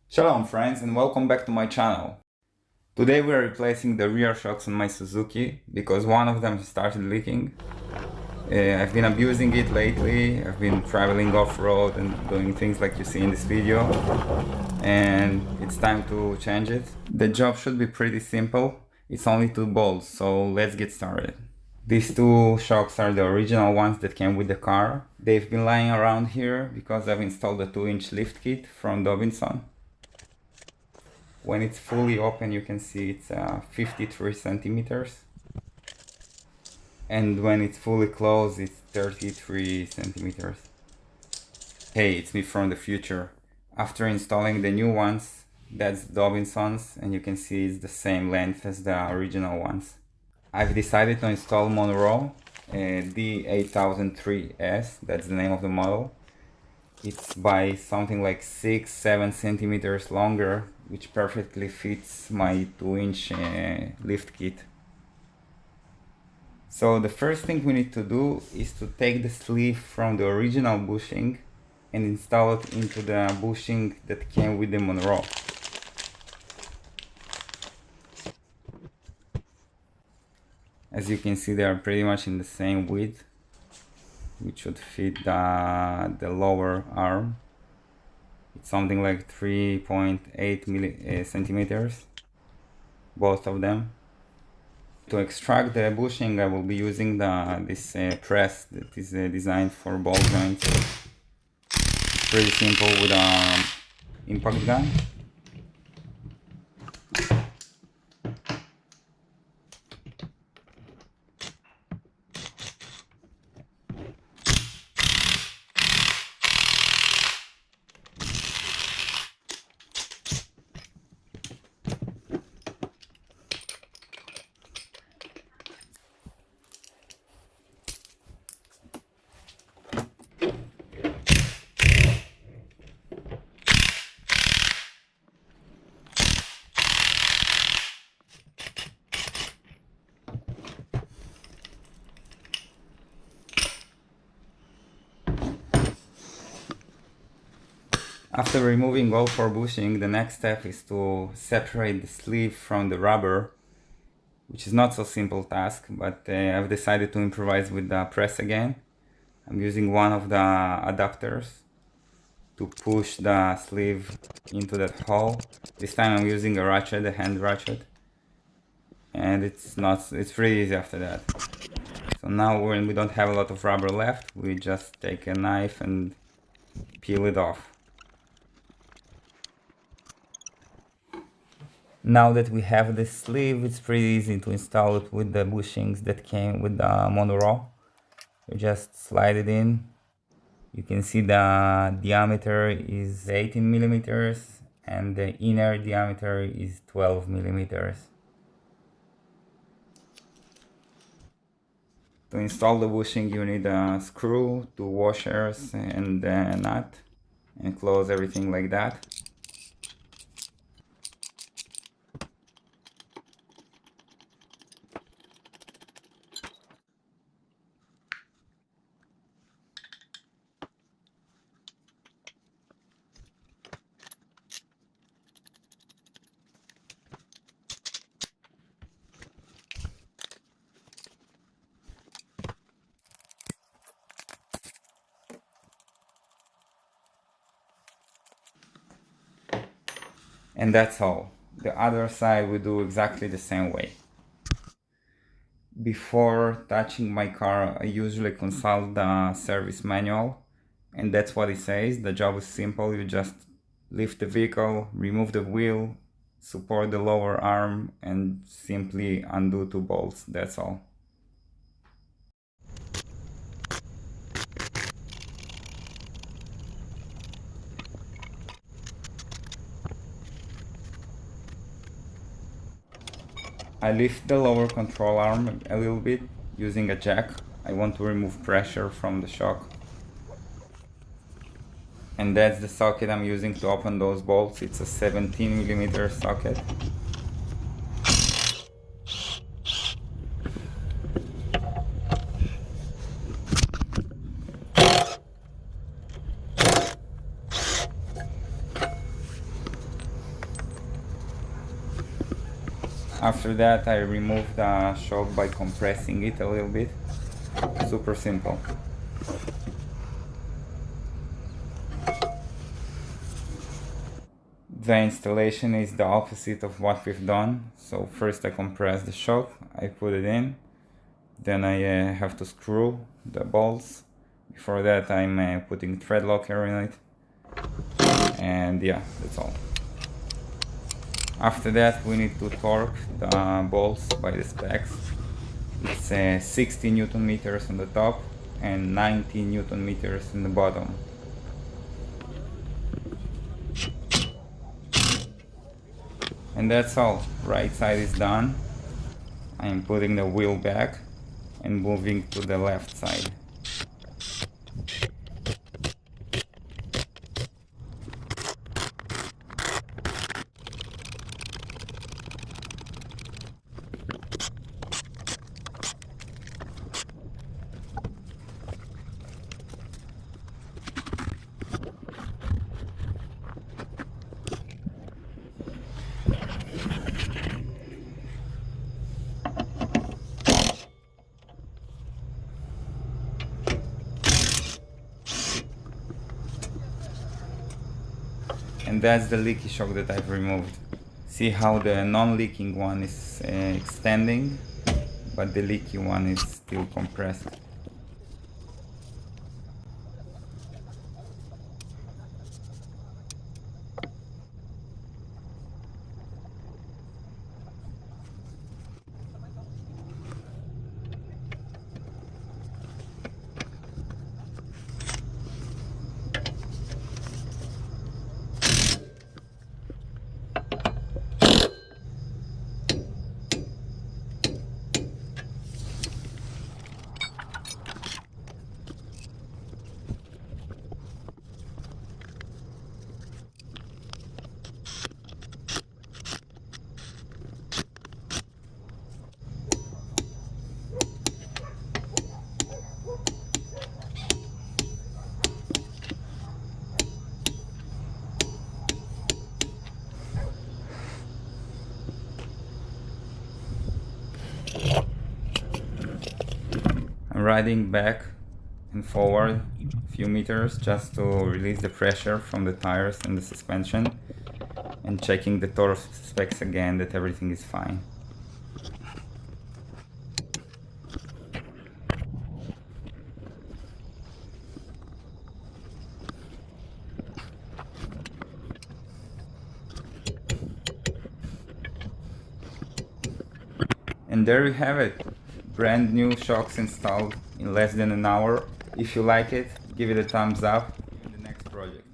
Shalom friends and welcome back to my channel. Today we are replacing the rear shocks on my Suzuki because one of them started leaking. I've been abusing it lately. I've been traveling off-road and doing things like you see in this video, and it's time to change it. The job should be pretty simple. It's only 2 bolts, so let's get started. These 2 shocks are the original ones that came with the car. They've been lying around here because I've installed a 2-inch lift kit from Dobinson. When it's fully open, you can see it's 53 centimeters. And when it's fully closed, it's 33 centimeters. Hey, it's me from the future. After installing the new ones, that's Dobinson's, and you can see it's the same length as the original ones. I've decided to install Monroe D8003S, that's the name of the model. It's by something like 6-7 centimeters longer, which perfectly fits my 2-inch lift kit. So the first thing we need to do is to take the sleeve from the original bushing and install it into the bushing that came with the Monroe. As you can see, they are pretty much in the same width, which should fit the lower arm. It's something like 3.8 centimeters, both of them. To extract the bushing, I will be using this press that is designed for ball joints. It's pretty simple with an impact gun. After removing all 4 bushing, the next step is to separate the sleeve from the rubber, which is not so simple task, but I've decided to improvise with the press again. I'm using one of the adapters to push the sleeve into that hole. This time I'm using a ratchet, a hand ratchet, and it's pretty easy after that. So now when we don't have a lot of rubber left, we just take a knife and peel it off. Now that we have the sleeve, it's pretty easy to install it with the bushings that came with the Monroe. You just slide it in. You can see the diameter is 18 millimeters and the inner diameter is 12 millimeters. To install the bushing, you need a screw, 2 washers and a nut, and close everything like that. And that's all. The other side we do exactly the same way. Before touching my car, I usually consult the service manual, and that's what it says. The job is simple. You just lift the vehicle, remove the wheel, support the lower arm, and simply undo 2 bolts. That's all. I lift the lower control arm a little bit using a jack. I want to remove pressure from the shock. And that's the socket I'm using to open those bolts. It's a 17mm socket. After that I removed the shock by compressing it a little bit. Super simple. The installation is the opposite of what we've done. So first I compress the shock, I put it in, then I have to screw the bolts. Before that I'm putting thread locker in it, and yeah, that's all. After that we need to torque the bolts by the specs. It's 60 Newton meters on the top and 90 Newton meters in the bottom. And that's all. Right side is done. I am putting the wheel back and moving to the left side. And that's the leaky shock that I've removed. See how the non-leaking one is extending, but the leaky one is still compressed. I'm riding back and forward a few meters just to release the pressure from the tires and the suspension, and checking the torque specs again that everything is fine. And there you have it. Brand new shocks installed in less than an hour. If you like it, give it a thumbs up in the next project.